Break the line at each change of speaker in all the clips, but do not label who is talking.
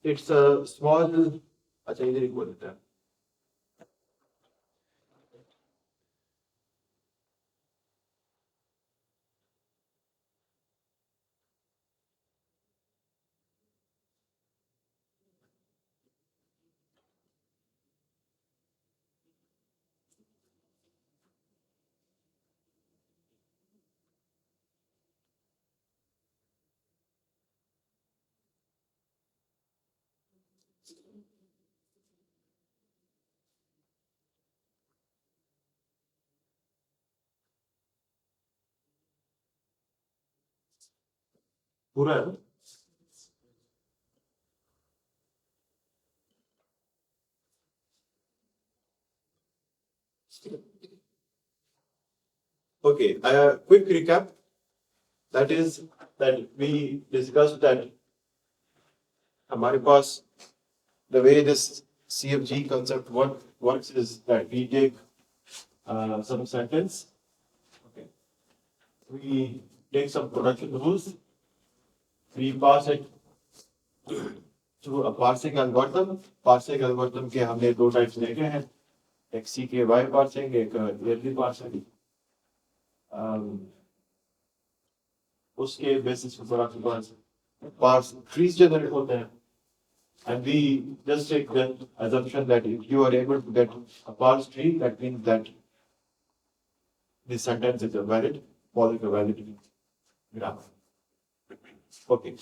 It's a small. अच्छा इधर ही बोल देते हैं. पूरा है. Okay, a quick recap. That is that we discussed that हमारे पास the way this CFG concept works is that we take some sentence, okay, we take some production rules, we pass it through a parsing algorithm. Parsing algorithm के हमने दो types देखे हैं, एक CKY parsing, एक yearly parsing. उसके basis पर आपके पास parse trees generate होते हैं. And we just take the assumption that if you are able to get a parse tree, that means that this sentence is a valid, following a valid graph. Okay.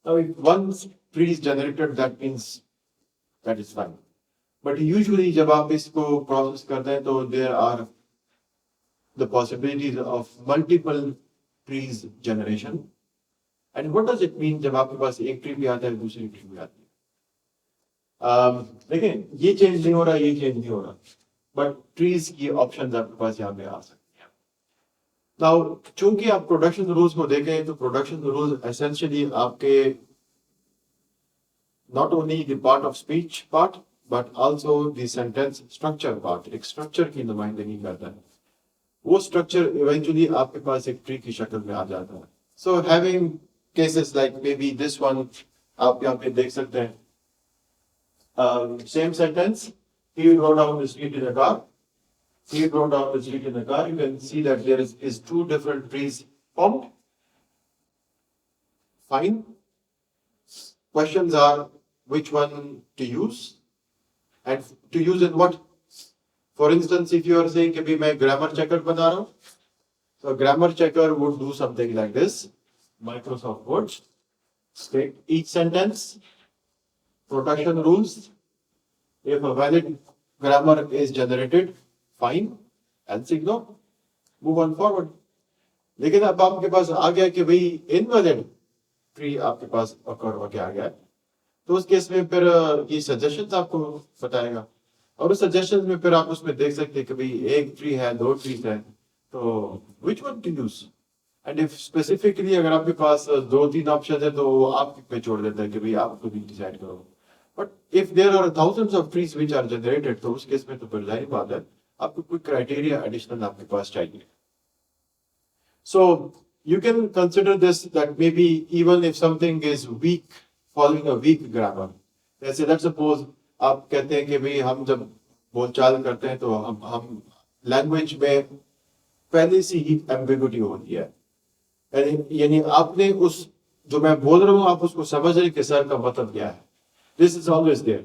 Now, if one tree is generated, that means that is fine. But usually, जब आप इसको process करते हैं, तो there are the possibilities of multiple trees generation. And what does it mean जब आपके पास एक tree भी आता है, दूसरी tree भी आती है? देखिए ये चेंज नहीं हो रहा, ये चेंज नहीं हो रहा, बट ट्रीज की ऑप्शंस आपके पास यहाँ पे आ सकती हैं. नाउ चूंकि आप प्रोडक्शन रूल्स को देखें तो प्रोडक्शन रूल्स एसेंशियली आपके not only the part of speech part but also the sentence structure part, एक स्ट्रक्चर की नुमाइंदगी करता है. वो स्ट्रक्चर इवेंचुअली आपके पास एक ट्री की शक्ल में आ जाता है. So having cases like may be this one, आप यहाँ पे देख सकते हैं. Same sentence, he rode down the street in a car. He rode down the street in a car. You can see that there is two different trees formed. Fine. Questions are which one to use and to use in what. For instance, if you are saying कि भी मैं grammar checker बना रहा हूँ, so grammar checker would do something like this. Microsoft Word. Take each sentence. Production rules. If a valid grammar is generated, fine, else ignore, move on forward. लेकिन अब आपके पास आ गया कि भाई इनवैलिड ट्री आपके पास अकर होके आ गया है, तो उस केस में फिर ये सजेशंस आपको बताएगा, और उस सजेशंस में फिर आप उसमें देख सकते हैं कि भाई एक ट्री है, दो ट्रीज है, तो which one two use. And if specifically अगर आपके पास दो तीन ऑप्शन है तो वो आप पे छोड़ देता है कि भाई आप खुद ही डिसाइड करो. But if there are thousands of trees which are generated, तो उस केस में तो फिर जाहिर बात है आपको कोई क्राइटेरिया एडिशनल आपके पास चाहिए. So you can consider this that maybe even if something is weak, following a weak grammar, जैसे let's suppose आप कहते हैं कि भाई हम जब बोलचाल करते हैं तो हम लैंग्वेज में पहले से ही एम्बिगुइटी होती है, यानी आपने उस जो मैं बोल रहा हूँ आप उसको समझ रहे कि सर का मतलब क्या है. This is always there.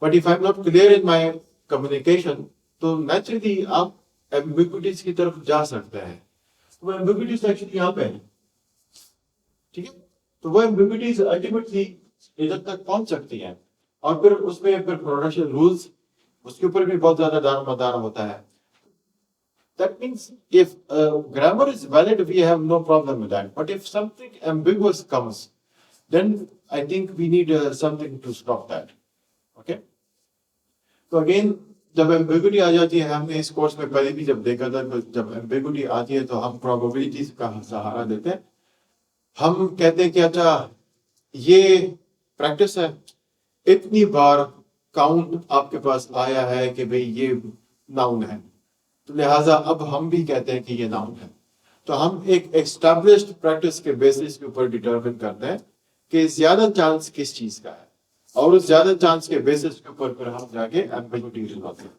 But if I'm not clear in my communication, तो naturally आप ambiguities की तरफ जा सकते हैं. तो वो ambiguities actually यहाँ पे है, ठीक है. तो वो ambiguities ultimately इधर तक पहुंच सकती हैं, और फिर उसमें फिर प्रोडक्शन रूल्स उसके ऊपर भी बहुत ज्यादा दारोमदार होता है. That means if grammar is valid, we have no problem with that. But if something ambiguous comes, then I think we need something to stop that. Okay? तो अगेन जब एम्बिगुइटी आ जाती है, हमने इस कोर्स में पहले भी जब देखा था, जब एम्बिगुइटी आती है तो हम प्रोबेबिलिटीज का सहारा देते हैं. हम कहते हैं कि अच्छा ये प्रैक्टिस है, इतनी बार काउंट आपके पास आया है कि भाई ये नाउन है, तो लिहाजा अब हम भी कहते हैं कि ये नाउन है. तो हम एक एस्टैब्लिश्ड प्रैक्टिस के बेसिस के ऊपर डिटरमिन करते हैं कि ज्यादा चांस किस चीज का है. और उस ज्यादा चांस के बेसिस के ऊपर फिर हम जाके एम्बिग्युइटी निकालते हैं।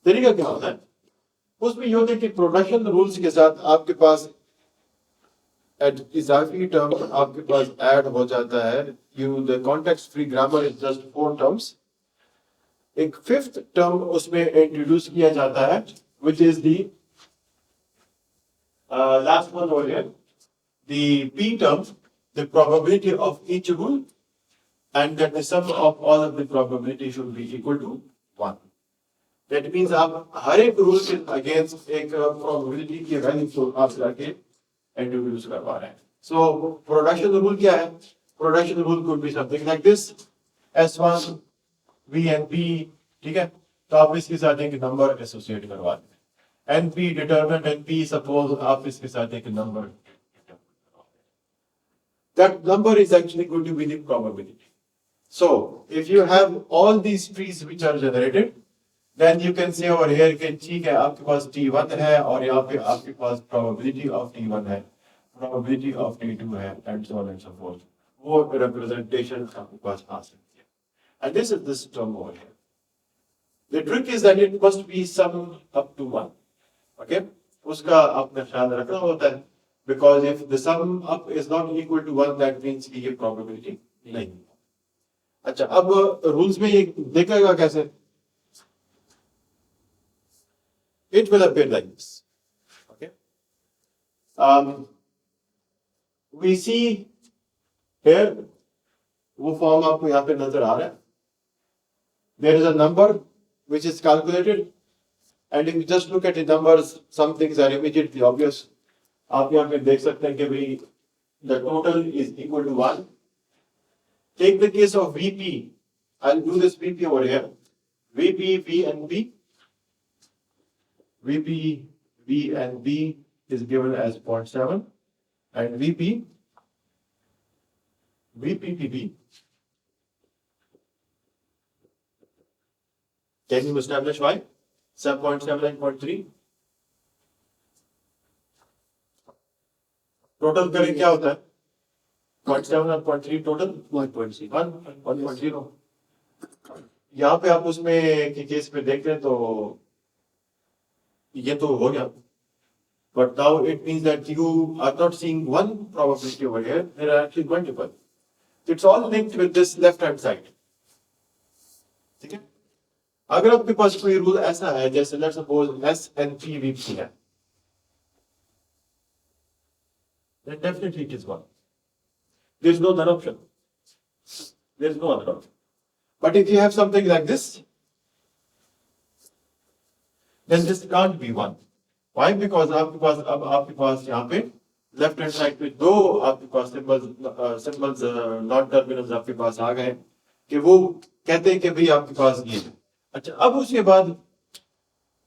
तरीका क्या होता है उसमें, ये होता है कि प्रोडक्शन रूल्स के साथ आपके पास इजाफी टर्म आपके पास ऐड हो जाता है। You the context free grammar is just 4 terms. एक फिफ्थ टर्म उसमें इंट्रोड्यूस किया जाता है which is the last one over here, the P term, the probability of each rule and that the sum of all of the probability should be equal to 1. That means आप हर एक rule के against एक probability की value को आप लाके introduce करवा रहे हैं। सो प्रोडक्शन रूल क्या है? Production rule could be something like this, S1 V and P, ठीक है? तो आप इसके साथ एक नंबर एसोसिएट करवा दें। NP डिटरमिनेंट NP, सपोज आप इसके साथ एक number, that number is actually going to be the probability. So, if you have all these trees which are generated, then you can say over here कि ठीक है आपके पास T1 है और यहाँ पे आपके पास probability of T1 है, probability of T2 है, and so on and so forth. वो representation आपके पास आ सकती है. And this is this term over here. The trick is that it must be sum up to 1. Okay? उसका आपने ख्याल रखना होता है, because if the sum up is not equal to 1, that means कि ये probability नहीं है। अच्छा, अब रूल्स में ये देखेगा कैसे? It will appear like this. Okay. We see here, वो फॉर्म आपको यहाँ पे नजर आ रहा है। There is a number which is calculated, and if you just look at the numbers, some things are immediately obvious. आप यहाँ पे देख सकते हैं कि भाई the total is equal to 1. Take the case of VP. I'll do this VP over here. VP, V and B. VP, V and B is given as 0.7, and VPPB. Can you establish why? 7.7 and 0.3. Total करें क्या होता है? 0.7 और 0.3 total 1.0। यहाँ पे आप उसमें के केस में देख रहे हैं तो ये तो हो गया, but now it means that you are not seeing one probability over here, there are actually multiple. It's all linked with this left hand side. ठीक है? अगर आपके पास कोई रूल ऐसा है जैसे let's suppose S and P VP है, then definitely it is one. There is no other option. There is no other option. But if you have something like this, then this can't be one. Why? Because आपके पास यहाँ पे left hand side पे दो आपके पास symbols not terminals आपके पास आ गए कि वो कहते हैं कि भाई आपके पास ये है। अच्छा, अब उसके बाद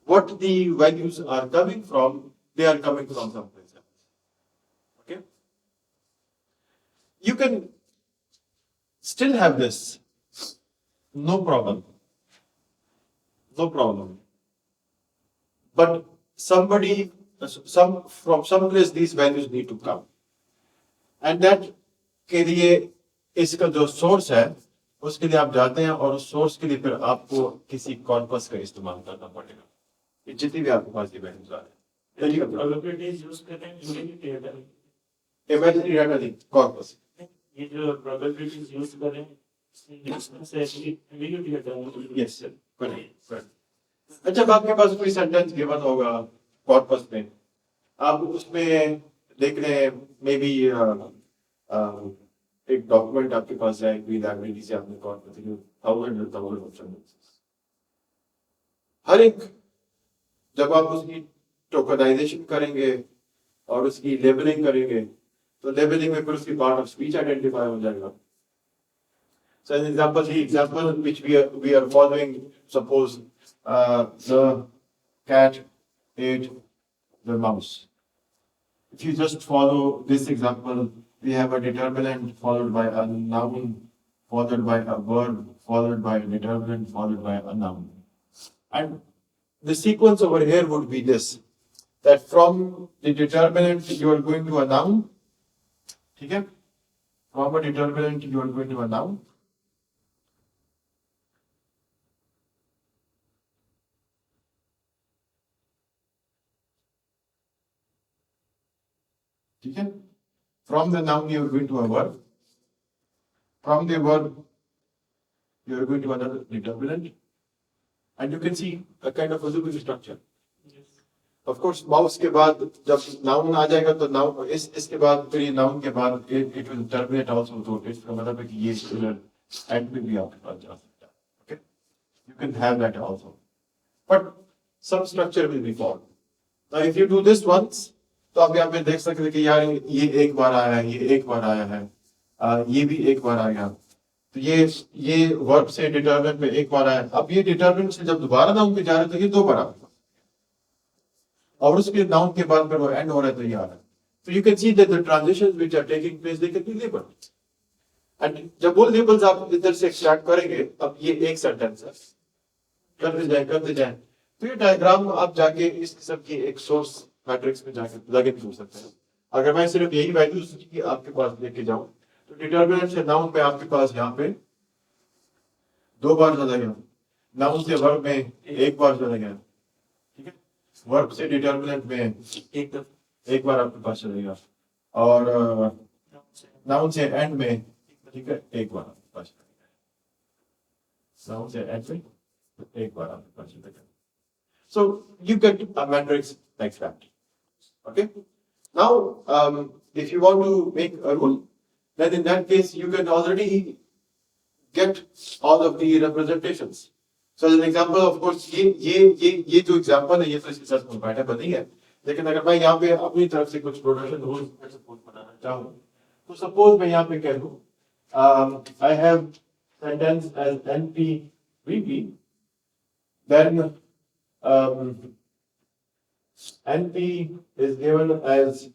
what the values are coming from, they are coming from someplace else. Okay? You can still have this, no problem, but from some place these values need to come, and that के लिए इसका जो source है उसके लिए आप जाते हैं और उस सोर्स के लिए फिर आपको किसी कॉर्पस का इस्तेमाल करना पड़ेगा। जितनी भी आपके पास ये वैल्यूज आ रहे हैं, प्रोबेबिलिटीज यूज करते हैं इमेजिनरी डाटा नहीं, कॉर्पस। ये जो प्रोबेबिलिटीज यूज कर रहे हैं इसमें से एम्बिग्यूइटी हटा है। Yes sir, correct. अच्छा, अब आपके पास कोई सेंटेंस गिवन होगा कॉर्पस में, आप उसमें देख रहे हैं मे बी एक डॉक्यूमेंट आपके पास है, कोई लाइब्रेरी से आपने कॉर्पस में थाउजेंड ऑप्शन, हर एक जब आप उसकी टोकनाइजेशन करेंगे और उसकी लेबलिंग करेंगे तो लेबलिंग में फिर उसकी पार्ट ऑफ स्पीच आइडेंटिफाई हो जाएगा। So an example which we are following, suppose the cat ate the mouse. If you just follow this example, we have a determinant followed by a noun, followed by a verb, followed by a determinant, followed by a noun. And the sequence over here would be this, that from the determinant you are going to a noun, okay? From a determinant you are going to a noun, ठीक है? From the noun you are going to a verb. From the verb you are going to another determinant, and you can see a kind of vocabulary structure. Of course, mouse के बाद जब noun आ जाएगा तो noun इसके बाद फिर ये noun के बाद it will terminate also, तो इसका मतलब है कि ये similar and भी आपके पास जा सकता है. Okay, you can have that also, but some structure will be formed. Now if you do this once, तो आप यहाँ पे देख सकते हैं कि यार ये एक बार आया है, ये एक बार आया है, ये भी एक बार आया. तो ये वर्ब से डिटरमिनेंट में एक बार आया. अब ये डिटरमिनेंट से जब दोबारा नाउन पे जा रहे हैं तो ये दो बार आ रहा है, और उसके नाउन के बाद फिर वो एंड हो रहा है तो ये आ रहा है. So you can see that the transitions which are taking place, they can be labeled. And जब वो लेबल्स आप इधर से एक्सट्रैक्ट करेंगे, अब ये एक सेंटेंस है, करते जाए, तो ये डायग्राम आप जाके इस किस्म की एक सोर्स मैट्रिक्स में जाके लग इन कर सकते हैं. अगर मैं सिर्फ यही वैल्यूज की आपके पास लेके जाऊं तो डिटरमिनेंट से नाउन पे आपके पास यहाँ पे दो बार चला गया, नाउन से वर्ब में एक बार चला गया, ठीक है, वर्ब से डिटरमिनेंट में एक बार आपके पास चलेगा, और नाउन से एंड में, ठीक है, एक बार आपके पास चलेगा, नाउन से एंड में एक बार आपके पास चलेगा. So you get a matrix like that. Okay. Now, if you want to make a rule, then in that case you can already get all of the representations. So as an example, of course, ये जो example है ये तो इसके साथ compatible नहीं है. लेकिन अगर मैं यहाँ पे अपनी तरफ से कुछ production rules बनाना चाहूँ, तो suppose मैं यहाँ पे कह दूँ, I have sentence as NP VP, then NP is given as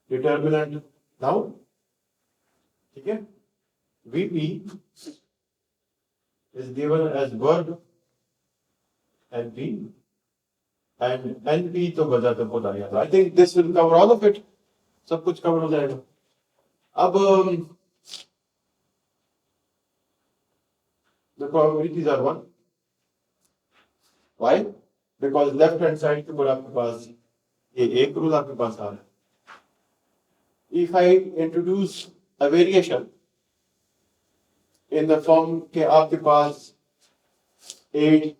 determinant noun, ठीक है, VP is given as verb NP, and NP तो बजाते खुद आ गया. I think this will cover all of it. सब कुछ cover हो जाएगा. अब the probabilities are 1. Why? Because left hand side के ऊपर आपके पास ये एक रूल आपके पास आ रहा है. If I introduce a variation in the form के आपके पास 8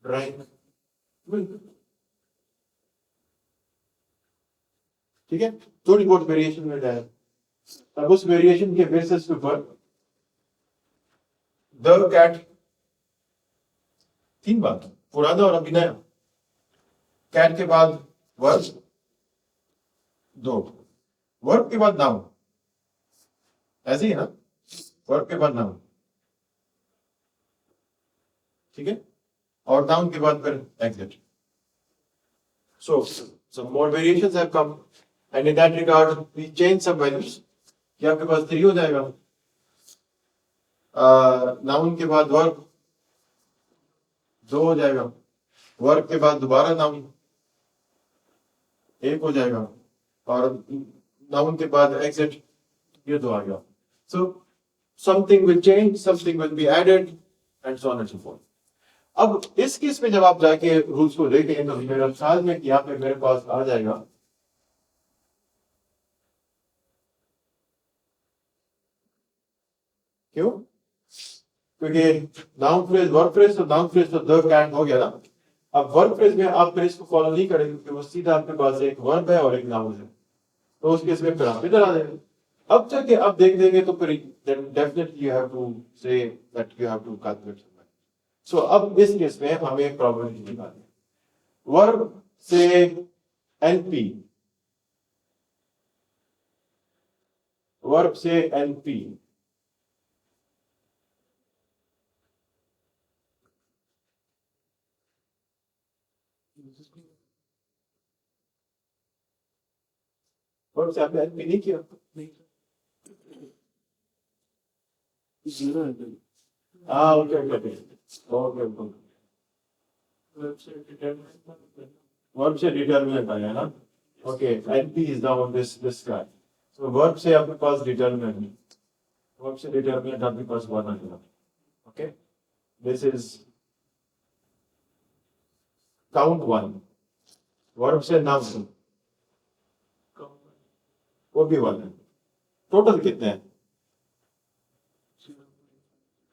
drank milk, ठीक है, थोड़ी बहुत वेरिएशन मिल जाए. अब उस वेरिएशन के बेसिस के ऊपर द कैट, तीन बात, पुराना और अभी नया. कैट के बाद वर्ब, दो, वर्ब के बाद नाउन, ऐसे ही ना, वर्ब के बाद नाउन, ठीक है, और नाउन के बाद फिर exit. So some more variations have come, and in that regard we change some values. क्या आपके पास 3 हो जाएगा, नाउन के बाद वर्ब 2 हो जाएगा, वर्ब के बाद दोबारा नाउन 1 हो जाएगा, और नाउन के बाद एग्जिट ये 2 आ गया. So something will change, something will be added, and so on and so forth. अब इस केस में जब आप जाके रूल्स को देखेंगे तो मेरा ख्याल में यहाँ पे मेरे पास आ जाएगा क्यों, क्योंकि नाउन फ्रेज वर्ब फ्रेज, तो नाउन फ्रेज तो द कैट हो गया ना. अब वर्ब फ्रेज में आप फिर इसको फॉलो नहीं करेंगे क्योंकि वो सीधा आपके पास एक वर्ब है और एक नाउन है, तो उस केस में फिर आप इधर आ जाएंगे. अब जाके आप देख देंगे तो फिर definitely you have to say that you have to calculate. So अब इस केस में हमें प्रोबेबिलिटी निकालनी है. वर्ब से एनपी, वर्ब से एनपी, वर्ब से आपने एनपी नहीं किया, ओके ओके वर्ब से डिटरमिनेंट आया ना. Okay, NP is now this guy. So verb से आपके पास डिटरमिनेंट, वर्ब से डिटरमिनेंट आपके पास 1 आ गया. Okay, this is count one, verb से नाम सुन, वो भी वन है। टोटल कितने हैं?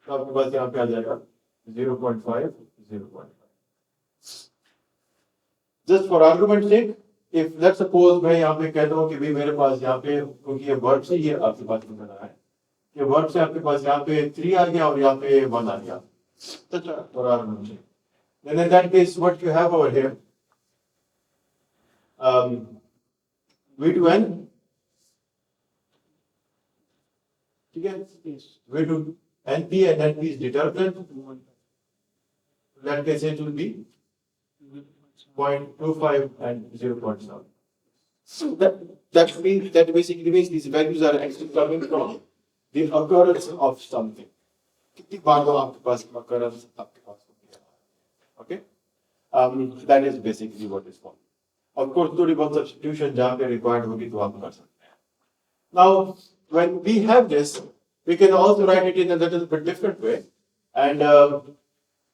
तो आपके पास यहाँ पे आ जाएगा 0.5, 0.5। Just for argument sake, if let's suppose मैं यहाँ पे कहता हूँ कि भाई मेरे पास यहाँ पे, क्योंकि ये वर्ब से ये आपके पास में बना है, ये वर्ब से आपके पास यहाँ पे 3 आ गया और यहाँ पे 1 आ गया। For argument sake, then in that case what you have over here, v2n, ठीक है, v2 np and np is determinant, in that case it will be 0.25 and 0.7. So that basically means these values are actually coming from the occurrence of something. कितनी बार तो आपके पास occurrence आपके पास होती है, okay? That is basically what is called. Of course, थोड़ी बहुत substitution जहाँ पे required होगी तो आप कर सकते हैं. Now, when we have this, we can also write it in a little bit different way, and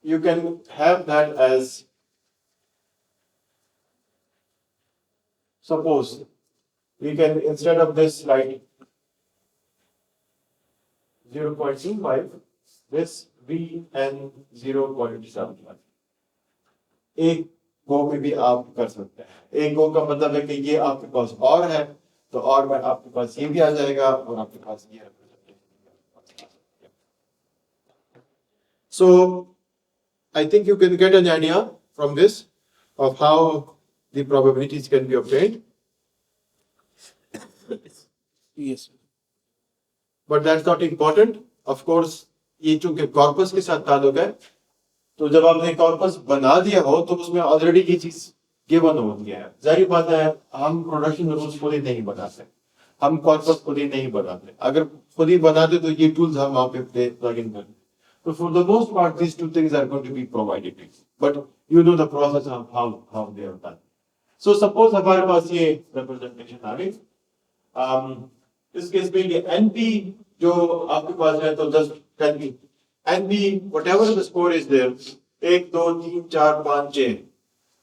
you can have that as, suppose we can, instead of this, write 0.25, this vn 0.75. एक गो में भी आप कर सकते हैं। एक गो का मतलब है कि ये आपके पास और है, तो और में आपके पास ये भी आ जाएगा और आपके पास ये है। So I think you can get an idea from this of how the probabilities can be obtained. Yes. But that's not important. Of course, ये चूंकि कॉर्पस के साथ ताल्लुक है, तो जब आपने कॉर्पस बना दिया हो तो उसमें ऑलरेडी ये चीज गिवन होती है। जाहिर बात है, हम प्रोडक्शन रूल्स खुद ही नहीं बनाते, हम कॉर्पस खुद ही नहीं बनाते। अगर खुद ही बनाते तो ये टूल्स हम वहां पे प्लग इन करते। So for the most part, these two things are going to be provided to you, but you know the process of how they are done. So suppose हमारे पास ये representation आ गई, इस case में ये NP जो आपके पास है, तो just tell me NP whatever the score is there, 1 2 3 4 5 6,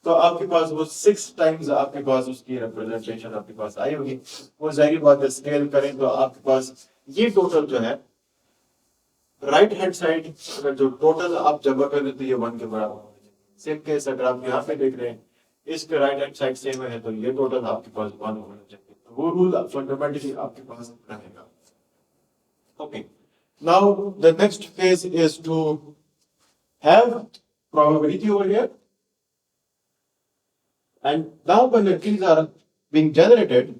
तो आपके पास वो 6 times आपके पास उसकी representation आपके पास आई होगी। वो जाहिर बात है स्केल करें तो आपके पास ये टोटल जो है राइट हैंड साइड, अगर जो टोटल आप जमा कर देते ये 1 के बराबर। सेम केस अगर आप यहाँ पे देख रहे हैं, इसके राइट हैंड साइड सेम है, तो ये टोटल आपके पास 1 होना चाहिए। तो वो रूल फंडामेंटली आपके पास रहेगा। Okay, now the next phase is to have probability over here, and now when the trees are being generated,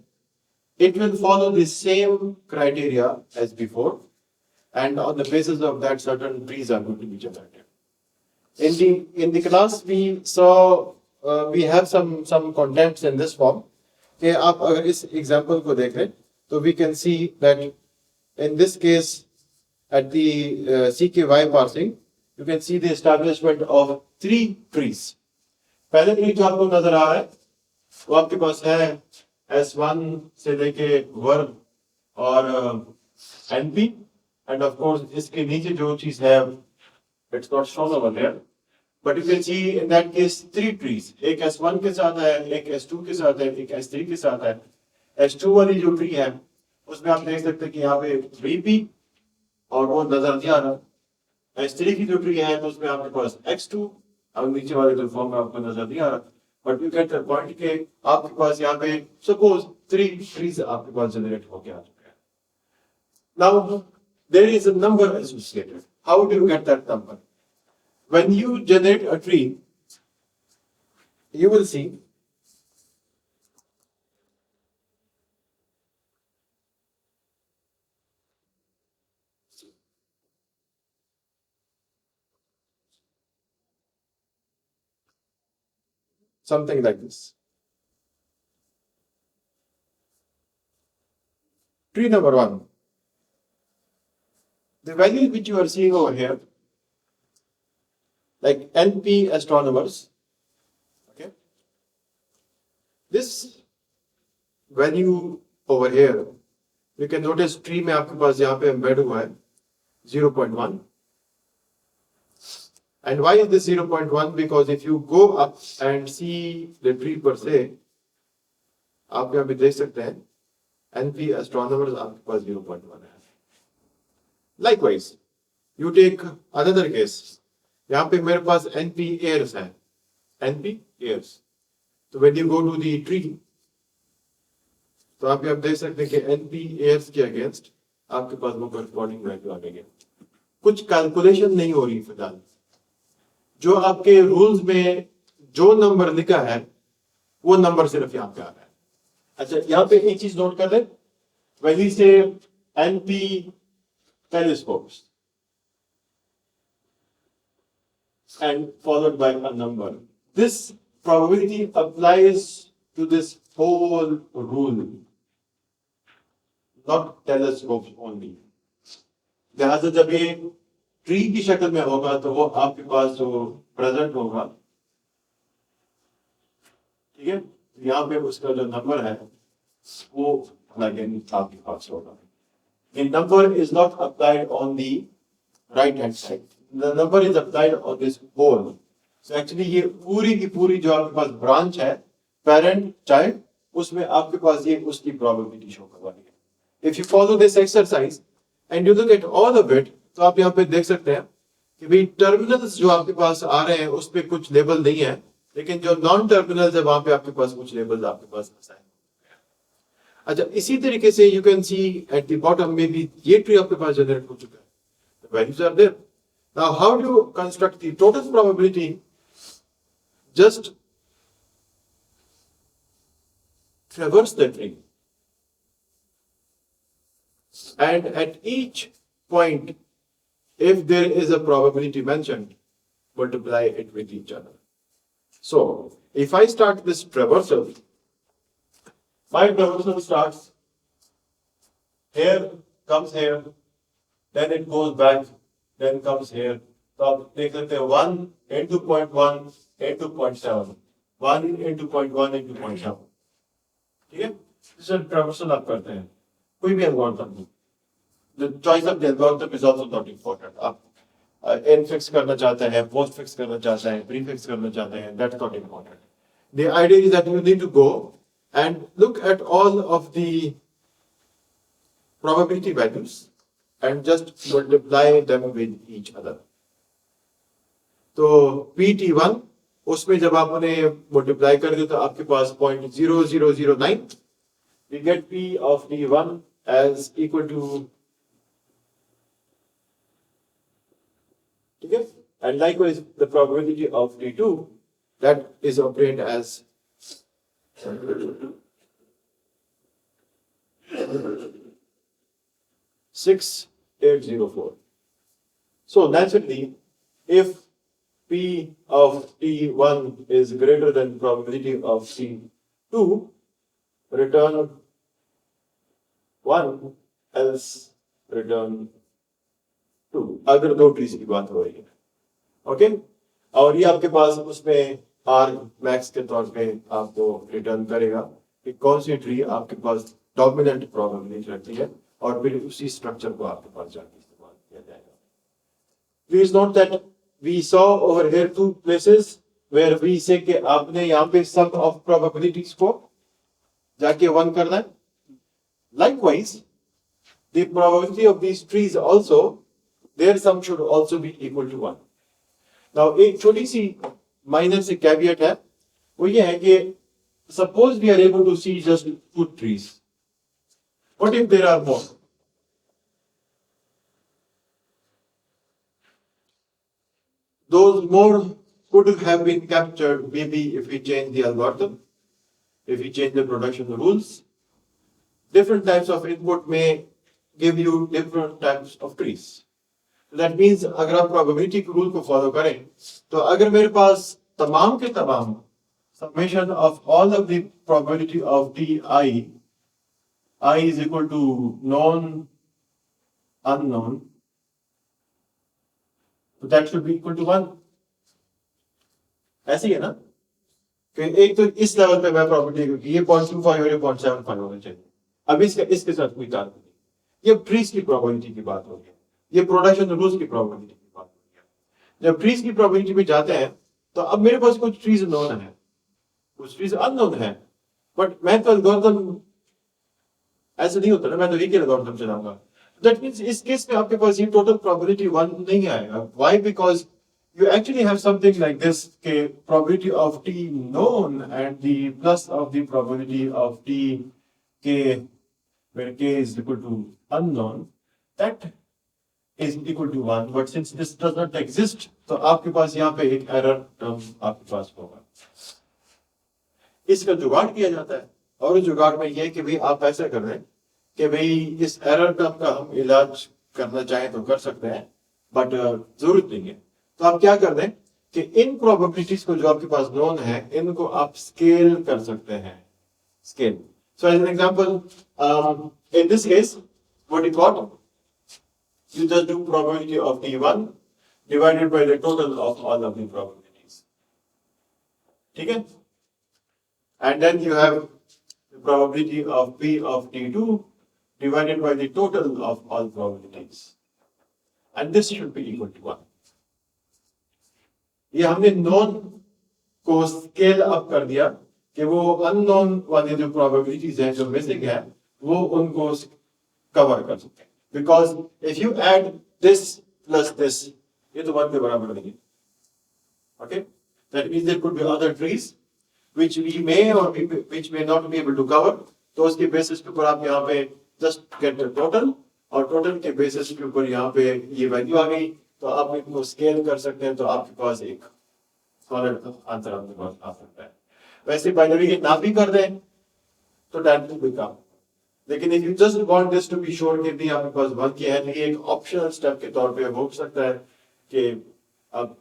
it will follow the same criteria as before, and on the basis of that certain trees are going to be generated. In the class we saw we have some contents in this form. कि आप अगर इस example को देखें तो we can see that in this case at the CKY parsing you can see the establishment of 3 trees. पहले tree जो आपको नजर आ रहा है वो आपके पास है S1 से लेके वर्ब और NP, and of course इसके नीचे जो चीज है it's not shown over there, but you can see in that case 3 trees. एक S1 के साथ है, एक S2 के साथ है, एक S3 के साथ है। S2 वाली जो ट्री है उसमें आप देख सकते हैं कि यहाँ पे VP और वो नजर नहीं आ रहा। S3 की जो ट्री है तो उसमें आपके पास X2 और नीचे वाले जो फॉर्म में आपको नजर नहीं आ रहा। But you get the point के आपके पास यहाँ पे सपोज 3 trees आपके पास जनरेट होके आ चुके हैं। Now there is a number associated. How do you get that number? When you generate a tree, you will see something like this. Tree number 1. The value which you are seeing over here, like NP astronomers, okay, this value over here, you can notice tree में आपके पास यहाँ पे embed हुआ है 0.1, And why is this 0.1? Because if you go up and see the tree per se, आप यहाँ पे देख सकते हैं NP astronomers आपके पास 0.1 है. Likewise, you take another case. यहाँ पे मेरे पास NP airs है. NP airs. So when you go to the tree, तो आप यहाँ देख सकते हैं कि NP airs के अगेंस्ट आपके पास वो corresponding वैल्यू आ गई है. कुछ कैलकुलेशन नहीं हो रही फिलहाल. जो आपके रूल्स में जो नंबर लिखा है वो नंबर सिर्फ यहाँ पे आ रहा है. अच्छा, यहाँ पे एक चीज नोट कर लें. When we say NP telescopes and followed by a number, this probability applies to this whole rule, not telescopes only. लिहाजा जब ये ट्री की शक्ल में होगा तो वो आपके पास जो प्रेजेंट होगा, ठीक है, यहाँ पे उसका जो नंबर है वो अगेन आपके पास होगा. The number is not applied on the right hand side. The number is applied on this whole. So actually ये पूरी की पूरी जो आपके पास ब्रांच है, parent child, उसमें आपके पास ये उसकी probability शो करवानी है. If you follow this exercise and you look at all of it, तो आप यहाँ पे देख सकते हैं कि भाई टर्मिनल्स जो आपके पास आ रहे हैं उस पे कुछ लेबल नहीं है, लेकिन जो नॉन टर्मिनल्स है वहां पे आपके पास कुछ लेबल्स आपके पास असाइन. अच्छा, इसी तरीके से you can see at the bottom में भी ये ट्री आपके पास जनरेट हो चुका है. The values are there. Now how do you construct the total probability? Just traverse the tree and at each point, if there is a probability mentioned, multiply it with each other. So if I start this traversal, my traversal starts here, comes here, then it goes back, then comes here. So आप देख सकते हैं 1 into 0.1 into 0.7, 1 into 0.1 into 0.7. ठीक है, इसे traversal आप करते हैं. कोई भी algorithm. The choice of the algorithm is also not important. आप n fix करना चाहते हैं, post fix करना चाहते हैं, prefix करना चाहते हैं, that's not important. The idea is that you need to go and look at all of the probability values and just multiply them with each other. तो PT1 उसमें जब आप उन्हें multiply कर दो तो आपके पास 0.0009, we get P of T1 as equal to, okay, and likewise the probability of T2 that is obtained as 6804. So naturally, if P of T1 is greater than probability of T2, return 1, else return 2. अगर दो trees की बात हो रही है, okay, और ये आपके पास उसमें R मैक्स के तौर पे आपको रिटर्न करेगा कि कौन सी ट्री आपके पास डोमिनेंट प्रोबेबिलिटी रखती है, और फिर उसी स्ट्रक्चर को आपके पास जाके इस्तेमाल किया जाएगा. Please note that we saw over here two places where we say कि आपने यहाँ पे सम ऑफ प्रोबेबिलिटीज को जाके 1 करना है. Likewise, the probability of these trees also, their sum should also be equal to 1. Now, एक छोटी सी माइनर से कैवियट है, वो ये है कि suppose we are able to see just 2 trees. What if there are more? Those more could have been captured maybe if we change the algorithm, if we change the production rules. Different types of input may give you different types of trees. That means अगर आप probability के rule को follow करें, तो अगर मेरे पास तमाम के तमाम summation of all of the probability of Ti, I is equal to known, unknown, so that should be equal to 1. ऐसे ही है ना कि एक तो इस लेवल पे मैं probability ये 0.25 और ये 0.75 होना चाहिए. अब इसके साथ कोई ताल्लुक नहीं. ये ट्रीज की प्रोबेबिलिटी की बात हो गई, ये प्रोडक्शन रूल्स की प्रोबेबिलिटी की बात हो गई. जब ट्रीज की प्रोबेबिलिटी में जाते हैं तो अब मेरे पास कुछ ट्रीज नोन है, कुछ ट्रीज अननोन है, बट मैं तो एल्गोरिथम ऐसे नहीं होता ना, मैं तो एक ही एल्गोरिथम चलाऊंगा। दैट मींस इस केस में आपके पास ये टोटल प्रोबेबिलिटी 1 नहीं आएगा। Why? Because you actually have something like this, okay, probability of t known and the plus of the probability of t k, where k is equal to unknown, that is equal to 1, but since this does not exist, तो आपके पास यहाँ पे एक error term आपके पास होगा। इसका जुगाड़ किया जाता है, और जुगाड़ में यह कि भाई आप ऐसा कर रहे हैं कि भाई इस एरर टर्म का हम इलाज करना चाहें तो कर सकते हैं, बट जरूरत नहीं है। तो आप क्या कर दें कि इन प्रोबेबिलिटीज को जो आपके पास नोन है इनको आप स्केल कर सकते हैं, scale. So as an example in this case what you got, you just do probability of t1 divided by the total of all of the probabilities, ठीक है? And then you have the probability of p of t2 divided by the total of all probabilities, and this should be equal to 1। ये हमने non को scale up कर दिया कि वो unknown वाली जो प्रोबेबिलिटीज हैं जो मिसिंग है वो उनको कवर कर सकते हैं। Because if you add this plus this, ये तो 1 के बराबर नहीं है, okay? That means there could be other trees which we may or which may not be able to cover। तो उसके बेसिस के ऊपर आप यहाँ पे जस्ट गेट द टोटल, और टोटल के बेसिस के ऊपर यहाँ पे ये वैल्यू आ गई, तो आप इनको स्केल कर सकते हैं, तो आपके पास एक सॉलिड आंसर आपके पास आ सकता है। वैसे बाइनरी के ना भी कर दें तो दैट विल बिकम, लेकिन if you just want this to be sure कि नहीं आपके पास 1 की है, नहीं एक ऑप्शनल स्टेप के तौर पे हो सकता है कि अब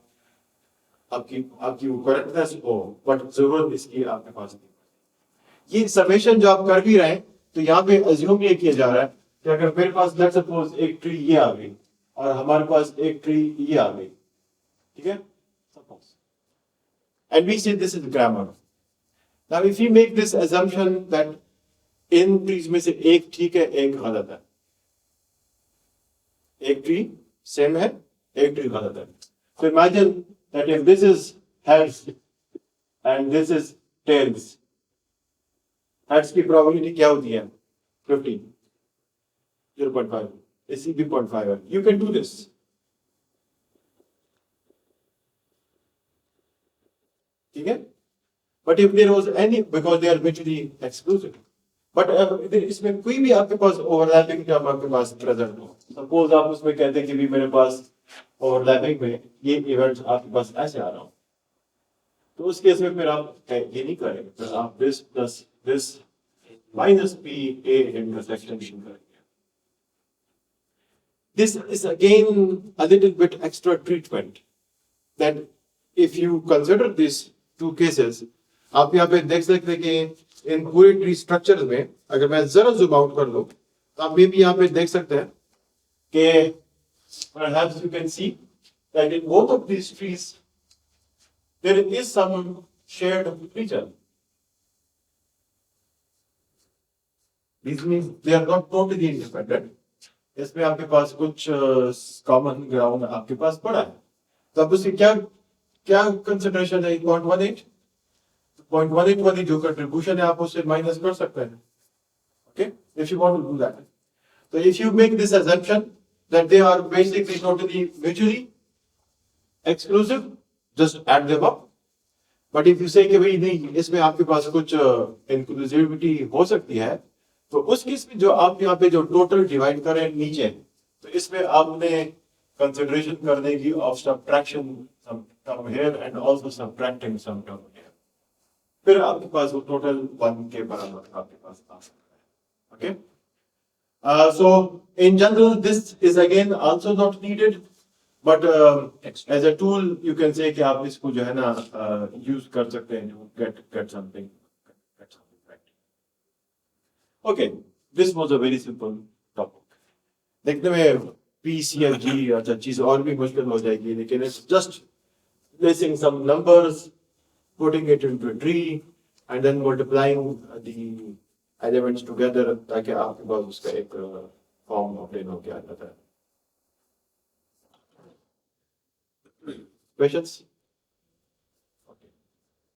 आपकी वो करेक्टनेस हो, बट जरूरत इसकी आपके पास नहीं। ये समेशन जो आप कर भी रहे हैं, तो यहाँ पे अज्यूम ये किया जा रहा है कि अगर मेरे पास लेट्स सपोज एक ट्री ये आ गई और हमारे पास एक ट्री ये आ गई, ठीक है, सपोज, एंड वी से this is grammar. Now if you make this assumption that in trees में से एक ठीक है एक गलत है, एक ट्री सेम है एक ट्री गलत है, तो imagine that if this is heads and this is tails, heads की probability क्या होती है 15, 0.5, इसी भी 0.5 है। You can do this, ठीक है? But if there was any, because they are mutually exclusive, but इसमें कोई भी आपके पास overlapping term आपके पास present हो, suppose आप उसमें कहते हैं कि भी मेरे पास ओवरलैपिंग में ये इवेंट्स आपके पास ऐसे आ रहा हूं, तो उस केस में फिर आप ये नहीं करेंगे, फिर आप this plus this minus P A intersection करेंगे। This is again a little bit extra treatment that if you consider this two cases, आप यहाँ पे देख सकते हैं कि इन पूरे ट्री स्ट्रक्चर में अगर मैं जरा जूम आउट कर लूं तो आप मे भी यहाँ पे देख सकते हैं कि perhaps you can see that in both of these trees there is some shared feature. This means they are not totally independent. इसमें आपके पास कुछ कॉमन ग्राउंड आपके पास पड़ा है, तो अब उसकी क्या क्या कंसिडरेशन है 0.18, 0.18 वाली जो कंट्रीब्यूशन है आप उससे माइनस कर सकते हैं, okay, if you want to do that. तो if you make this assumption that they are basically totally mutually exclusive, just add them up। But if you say कि भाई नहीं इसमें आपके पास कुछ inclusivity हो सकती है, तो उस केस में जो आप यहाँ पे जो टोटल डिवाइड करें नीचे, तो इसमें आपने कंसिडरेशन करने की of subtraction some term here and also subtracting some term here, फिर आपके पास वो टोटल 1 के बराबर आपके पास आ सकता है, okay? So in general, this is again also not needed, but as a tool you can say कि आप इसको जो है ना use कर सकते हैं to get something right. Okay, this was a very simple topic. देखने में P, C और G अच्छा चीज और भी मुश्किल हो जाएगी, लेकिन it's just placing some numbers, putting it into a tree, and then multiplying the elements together ताकि आपके पास उसका एक फॉर्म ऑब्टेन हो गया जाता है। Questions?